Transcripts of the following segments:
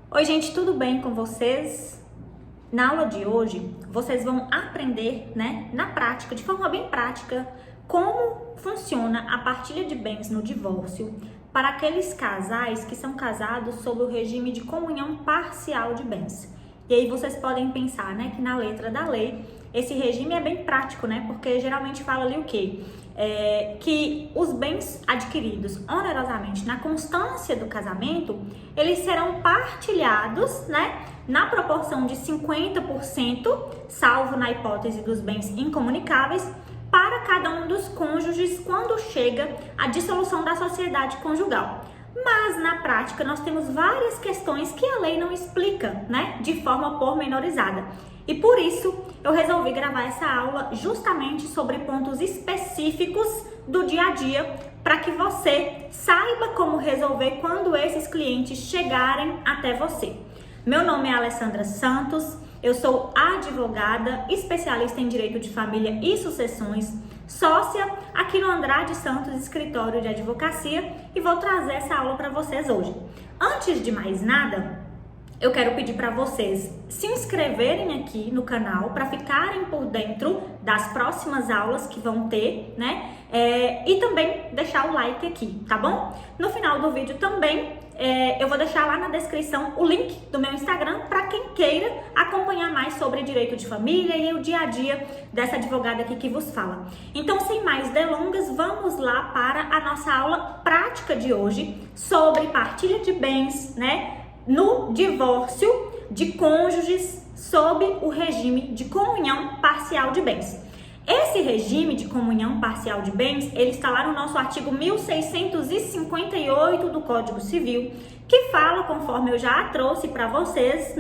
Oi, gente, tudo bem com vocês? Na aula de hoje, vocês vão aprender, na prática, de forma bem prática, como funciona a partilha de bens no divórcio para aqueles casais que são casados sob o regime de comunhão parcial de bens. E aí vocês podem pensar, que na letra da lei, esse regime é bem prático, porque geralmente fala ali o quê? Que os bens adquiridos onerosamente na constância do casamento, eles serão partilhados, na proporção de 50%, salvo na hipótese dos bens incomunicáveis, para cada um dos cônjuges quando chega a dissolução da sociedade conjugal. Mas na prática nós temos várias questões que a lei não explica, de forma pormenorizada. E por isso eu resolvi gravar essa aula justamente sobre pontos específicos do dia a dia, para que você saiba como resolver quando esses clientes chegarem até você. Meu nome é Alessandra Santos, eu sou advogada, especialista em direito de família e sucessões, sócia aqui no Andrade Santos Escritório de Advocacia, e vou trazer essa aula para vocês hoje. Antes de mais nada, eu quero pedir para vocês se inscreverem aqui no canal para ficarem por dentro das próximas aulas que vão ter, e também deixar o like aqui, tá bom? No final do vídeo também eu vou deixar lá na descrição o link do meu Instagram para quem queira acompanhar mais sobre direito de família e o dia a dia dessa advogada aqui que vos fala. Então, sem mais delongas, vamos lá para a nossa aula prática de hoje sobre partilha de bens, no divórcio de cônjuges sob o regime de comunhão parcial de bens. Esse regime de comunhão parcial de bens, ele está lá no nosso artigo 1658 do Código Civil, que fala, conforme eu já trouxe para vocês,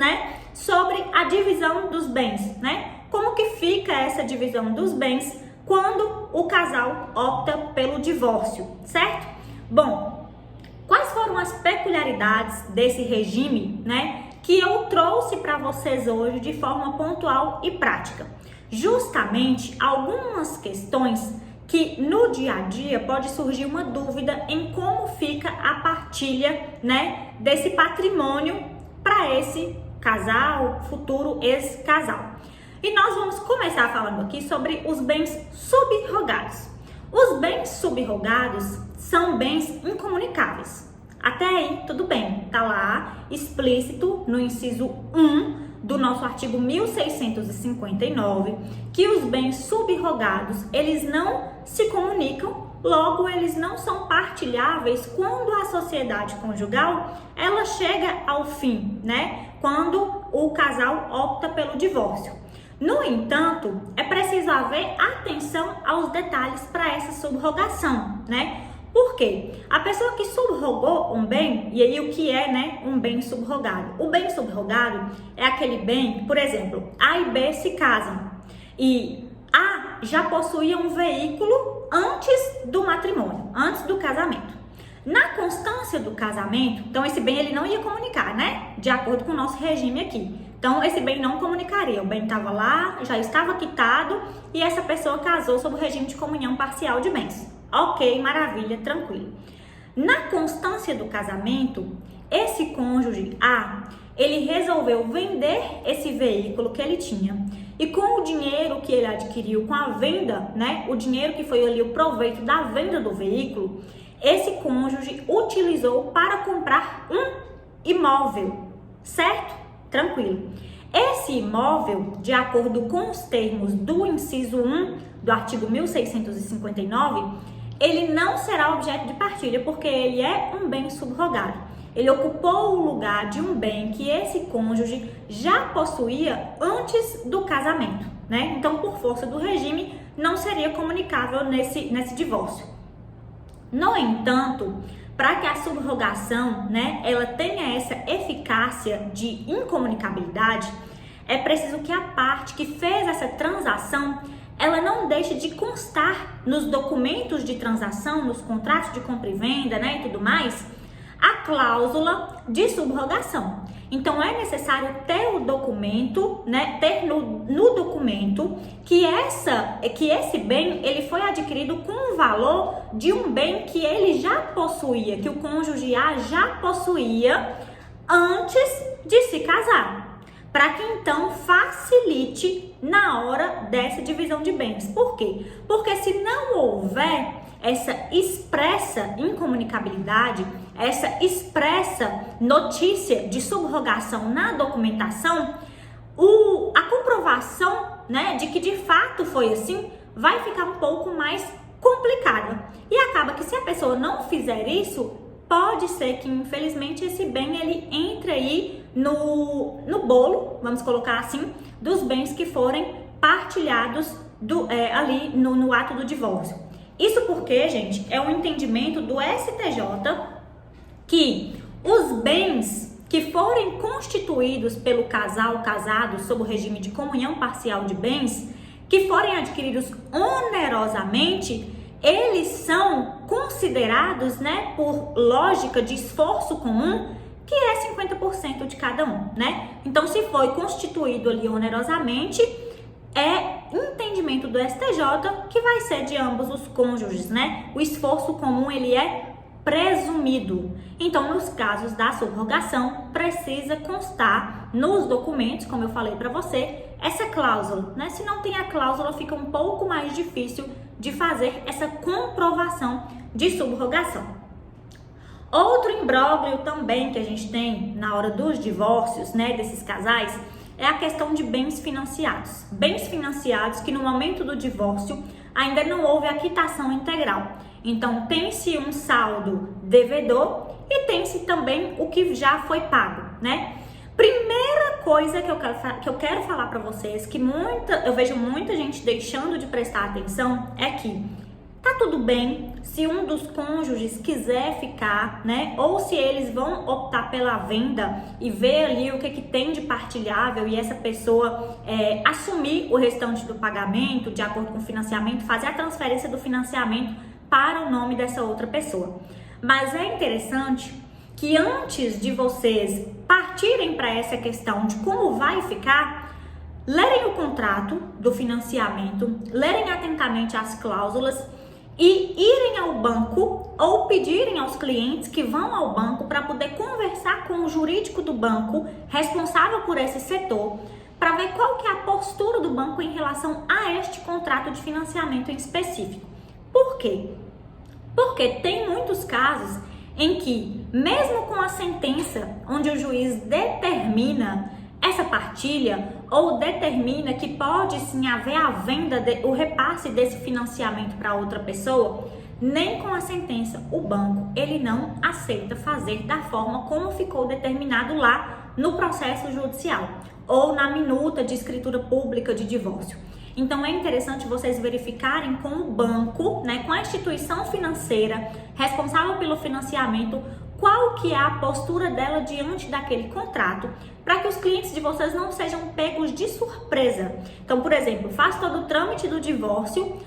sobre a divisão dos bens, Como que fica essa divisão dos bens quando o casal opta pelo divórcio, certo? Bom, quais foram as peculiaridades desse regime, que eu trouxe para vocês hoje de forma pontual e prática? Justamente algumas questões que no dia a dia pode surgir uma dúvida em como fica a partilha, desse patrimônio para esse casal, futuro ex-casal. E nós vamos começar falando aqui sobre os bens subrogados. Os bens subrogados são bens incomunicáveis. Até aí, tudo bem, tá lá explícito no inciso 1 do nosso artigo 1659, que os bens subrogados, eles não se comunicam, logo eles não são partilháveis quando a sociedade conjugal, ela chega ao fim, quando o casal opta pelo divórcio. No entanto, é preciso haver atenção aos detalhes para essa subrogação, Por quê? A pessoa que subrogou um bem, e aí o que é, um bem subrogado? O bem subrogado é aquele bem, por exemplo, A e B se casam e A já possuía um veículo antes do matrimônio, antes do casamento. Na constância do casamento, então esse bem ele não ia comunicar, de acordo com o nosso regime aqui. Então esse bem não comunicaria, o bem estava lá, já estava quitado e essa pessoa casou sob o regime de comunhão parcial de bens. Ok, maravilha, tranquilo. Na constância do casamento, esse cônjuge A, ele resolveu vender esse veículo que ele tinha. E com o dinheiro que ele adquiriu com a venda, o dinheiro que foi ali o proveito da venda do veículo, esse cônjuge utilizou para comprar um imóvel, certo? Tranquilo. Esse imóvel, de acordo com os termos do inciso 1 do artigo 1659, ele não será objeto de partilha, porque ele é um bem subrogado. Ele ocupou o lugar de um bem que esse cônjuge já possuía antes do casamento, Então, por força do regime, não seria comunicável nesse divórcio. No entanto, para que a subrogação, ela tenha essa eficácia de incomunicabilidade, é preciso que a parte que fez essa transação, ela não deixe de constar nos documentos de transação, nos contratos de compra e venda, e tudo mais, a cláusula de subrogação. Então é necessário ter o documento, ter no documento que esse bem ele foi adquirido com o valor de um bem que ele já possuía, que o cônjuge A já possuía antes de se casar, para que então facilite na hora dessa divisão de bens. Por quê? Porque se não houver essa expressa incomunicabilidade, essa expressa notícia de subrogação na documentação, a comprovação, né, de que de fato foi assim vai ficar um pouco mais complicada. E acaba que se a pessoa não fizer isso, pode ser que infelizmente esse bem ele entre aí no bolo, vamos colocar assim, dos bens que forem partilhados ali no ato do divórcio. Isso porque, gente, é um entendimento do STJ que os bens que forem constituídos pelo casal casado sob o regime de comunhão parcial de bens, que forem adquiridos onerosamente, eles são considerados, né, por lógica de esforço comum, que é 50% de cada um, né? Então, se foi constituído ali onerosamente, é entendimento do STJ que vai ser de ambos os cônjuges, né? O esforço comum, ele é presumido. Então, nos casos da subrogação, precisa constar nos documentos, como eu falei para você, essa cláusula, né? Se não tem a cláusula, fica um pouco mais difícil de fazer essa comprovação de subrogação. Outro imbróglio também que a gente tem na hora dos divórcios, né, desses casais, é a questão de bens financiados. Bens financiados que no momento do divórcio ainda não houve a quitação integral. Então, tem-se um saldo devedor e tem-se também o que já foi pago, né? Primeira coisa que eu quero falar para vocês, que eu vejo muita gente deixando de prestar atenção, é que tá tudo bem se um dos cônjuges quiser ficar, né? Ou se eles vão optar pela venda e ver ali o que tem de partilhável e essa pessoa assumir o restante do pagamento de acordo com o financiamento, fazer a transferência do financiamento para o nome dessa outra pessoa. Mas é interessante que antes de vocês partirem para essa questão de como vai ficar, lerem o contrato do financiamento, lerem atentamente as cláusulas e irem ao banco ou pedirem aos clientes que vão ao banco para poder conversar com o jurídico do banco responsável por esse setor, para ver qual que é a postura do banco em relação a este contrato de financiamento em específico. Por quê? Porque tem muitos casos em que, mesmo com a sentença onde o juiz determina essa partilha ou determina que pode sim haver a venda, o repasse desse financiamento para outra pessoa, nem com a sentença o banco ele não aceita fazer da forma como ficou determinado lá no processo judicial ou na minuta de escritura pública de divórcio. Então é interessante vocês verificarem com o banco, né, com a instituição financeira responsável pelo financiamento, qual que é a postura dela diante daquele contrato, para que os clientes de vocês não sejam pegos de surpresa. Então, por exemplo, faz todo o trâmite do divórcio,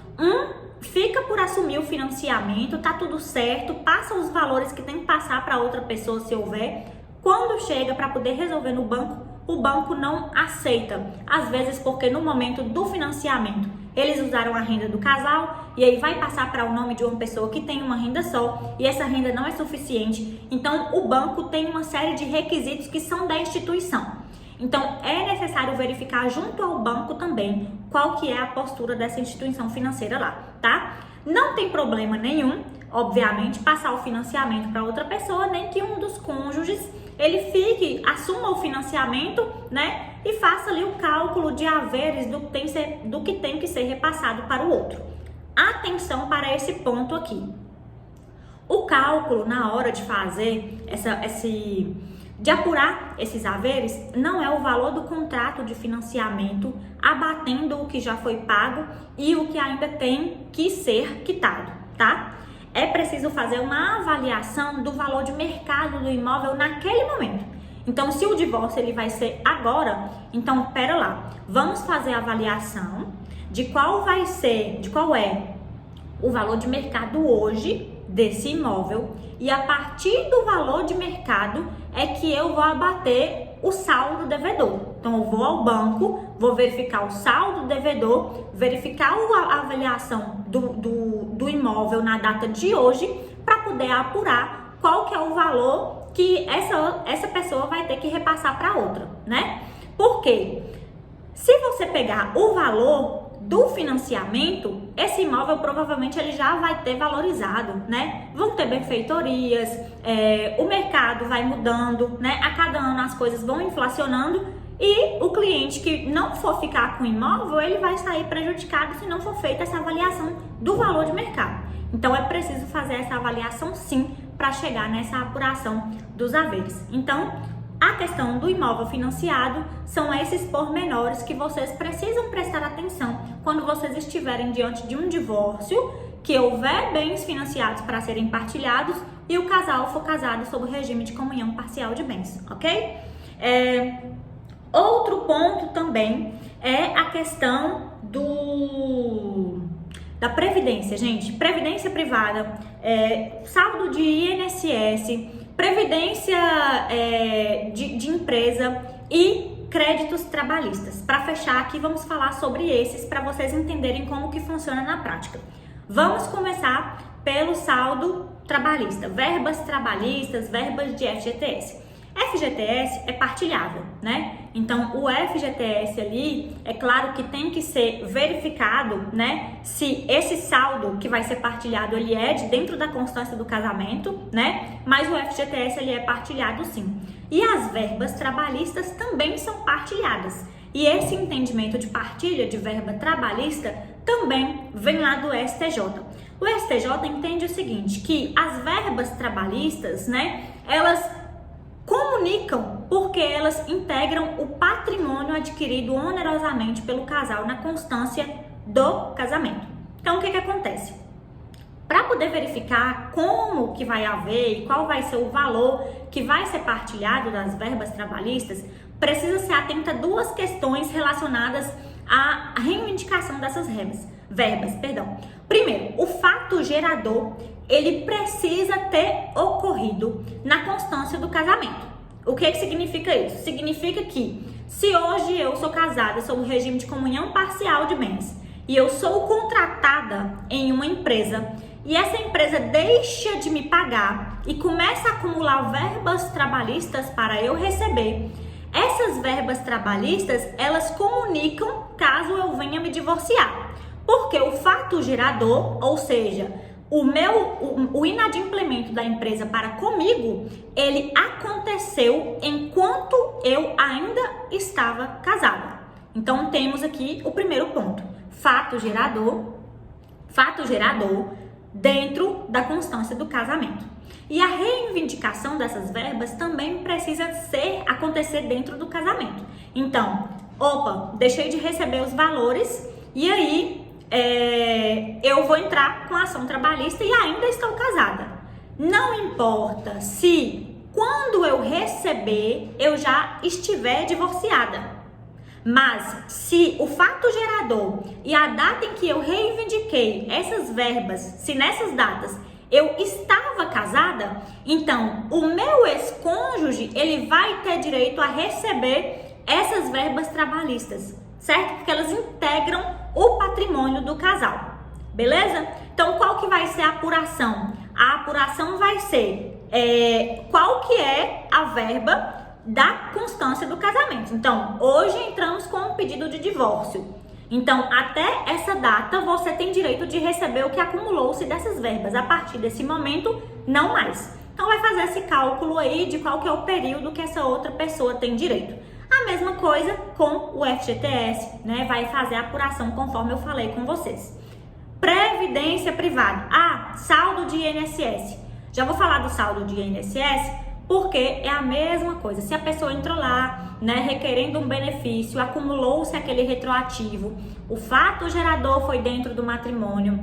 fica por assumir o financiamento, tá tudo certo, passa os valores que tem que passar para outra pessoa se houver. Quando chega para poder resolver no banco, o banco não aceita. Às vezes porque no momento do financiamento eles usaram a renda do casal e aí vai passar para o nome de uma pessoa que tem uma renda só e essa renda não é suficiente. Então o banco tem uma série de requisitos que são da instituição. Então é necessário verificar junto ao banco também qual que é a postura dessa instituição financeira lá, tá? Não tem problema nenhum, obviamente, passar o financiamento para outra pessoa, nem que um dos cônjuges ele assuma o financiamento, né, e faça ali o cálculo de haveres do que tem que ser repassado para o outro. Atenção para esse ponto aqui. O cálculo na hora de fazer de apurar esses haveres não é o valor do contrato de financiamento abatendo o que já foi pago e o que ainda tem que ser quitado, tá? É preciso fazer uma avaliação do valor de mercado do imóvel naquele momento. Então, se o divórcio ele vai ser agora, então, pera lá, vamos fazer a avaliação de qual é o valor de mercado hoje desse imóvel e a partir do valor de mercado é que eu vou abater o saldo devedor. Então, eu vou ao banco, vou verificar o saldo devedor, verificar a avaliação do imóvel na data de hoje para poder apurar qual que é o valor que essa pessoa vai ter que repassar para outra, né? Por quê? Se você pegar o valor do financiamento, esse imóvel provavelmente ele já vai ter valorizado, né? Vão ter benfeitorias, o mercado vai mudando, né? A cada ano as coisas vão inflacionando e o cliente que não for ficar com o imóvel, ele vai sair prejudicado se não for feita essa avaliação do valor de mercado. Então é preciso fazer essa avaliação sim para chegar nessa apuração dos haveres. Então, a questão do imóvel financiado são esses pormenores que vocês precisam prestar atenção quando vocês estiverem diante de um divórcio, que houver bens financiados para serem partilhados e o casal for casado sob o regime de comunhão parcial de bens, ok? Outro ponto também é a questão da previdência, gente. Previdência privada, saldo de INSS, previdência de empresa e créditos trabalhistas. Para fechar aqui, vamos falar sobre esses para vocês entenderem como que funciona na prática. Vamos começar pelo saldo trabalhista, verbas trabalhistas, verbas de FGTS. FGTS é partilhável, né? Então, o FGTS ali, é claro que tem que ser verificado, né? Se esse saldo que vai ser partilhado, ele é de dentro da constância do casamento, né? Mas o FGTS, ele é partilhado sim. E as verbas trabalhistas também são partilhadas. E esse entendimento de partilha de verba trabalhista também vem lá do STJ. O STJ entende o seguinte, que as verbas trabalhistas, né? Elas comunicam porque elas integram o patrimônio adquirido onerosamente pelo casal na constância do casamento. Então, o que acontece? Para poder verificar como que vai haver e qual vai ser o valor que vai ser partilhado das verbas trabalhistas, precisa ser atenta a duas questões relacionadas à reivindicação dessas verbas. Primeiro, o fato gerador, ele precisa ter ocorrido na constância do casamento. O que significa isso? Significa que se hoje eu sou casada sob o regime de comunhão parcial de bens e eu sou contratada em uma empresa e essa empresa deixa de me pagar e começa a acumular verbas trabalhistas para eu receber, essas verbas trabalhistas, elas comunicam caso eu venha me divorciar. Porque o fato gerador, ou seja, o inadimplemento da empresa para comigo, ele aconteceu enquanto eu ainda estava casada. Então, temos aqui o primeiro ponto. Fato gerador dentro da constância do casamento. E a reivindicação dessas verbas também precisa acontecer dentro do casamento. Então, deixei de receber os valores e aí eu vou entrar com a ação trabalhista e ainda estou casada. Não importa se quando eu receber eu já estiver divorciada. Mas se o fato gerador e a data em que eu reivindiquei essas verbas, se nessas datas eu estava casada, então o meu ex-cônjuge, ele vai ter direito a receber essas verbas trabalhistas, certo? Porque elas integram o patrimônio do casal, beleza? Então, qual que vai ser a apuração? A apuração vai ser qual que é a verba da constância do casamento. Então, hoje entramos com um pedido de divórcio. Então, até essa data, você tem direito de receber o que acumulou-se dessas verbas. A partir desse momento, não mais. Então, vai fazer esse cálculo aí de qual que é o período que essa outra pessoa tem direito. A mesma coisa com o FGTS, né? Vai fazer a apuração conforme eu falei com vocês. Previdência privada. Saldo de INSS. Já vou falar do saldo de INSS porque é a mesma coisa. Se a pessoa entrou lá, né, requerendo um benefício, acumulou-se aquele retroativo, o fato gerador foi dentro do matrimônio,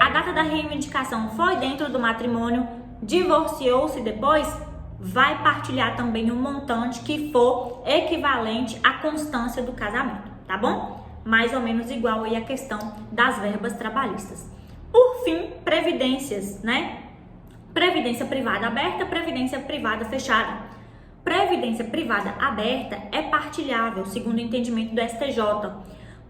a data da reivindicação foi dentro do matrimônio, divorciou-se depois, vai partilhar também um montante que for equivalente à constância do casamento, tá bom? Mais ou menos igual aí a questão das verbas trabalhistas. Por fim, previdências, né? Previdência privada aberta, previdência privada fechada. Previdência privada aberta é partilhável, segundo o entendimento do STJ.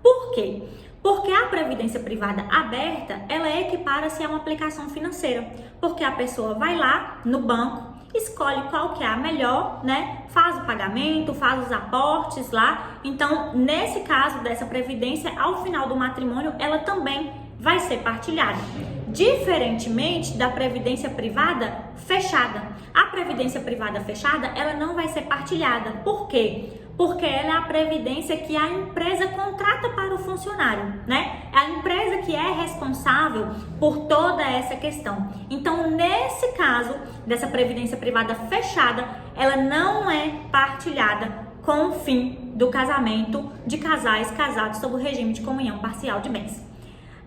Por quê? Porque a previdência privada aberta, ela equipara-se a uma aplicação financeira. Porque a pessoa vai lá no banco, escolhe qual que é a melhor, né, faz o pagamento, faz os aportes lá. Então, nesse caso dessa previdência, ao final do matrimônio, ela também vai ser partilhada. Diferentemente da previdência privada fechada. A previdência privada fechada, ela não vai ser partilhada. Por quê? Porque ela é a previdência que a empresa contrata para o funcionário, né? É a empresa que é responsável por toda essa questão. Então, nesse caso dessa previdência privada fechada, ela não é partilhada com o fim do casamento de casais casados sob o regime de comunhão parcial de bens.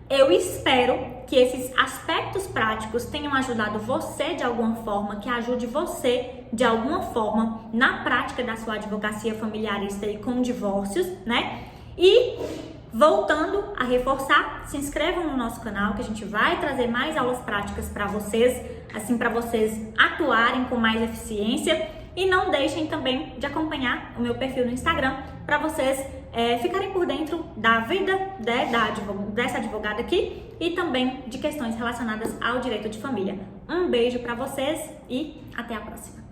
Eu espero que esses aspectos práticos tenham ajudado você de alguma forma, que ajude você de alguma forma na prática da sua advocacia familiarista e com divórcios, né? E voltando a reforçar, se inscrevam no nosso canal que a gente vai trazer mais aulas práticas para vocês, assim para vocês atuarem com mais eficiência. E não deixem também de acompanhar o meu perfil no Instagram para vocês ficarem por dentro da vida dessa advogada aqui e também de questões relacionadas ao direito de família. Um beijo para vocês e até a próxima!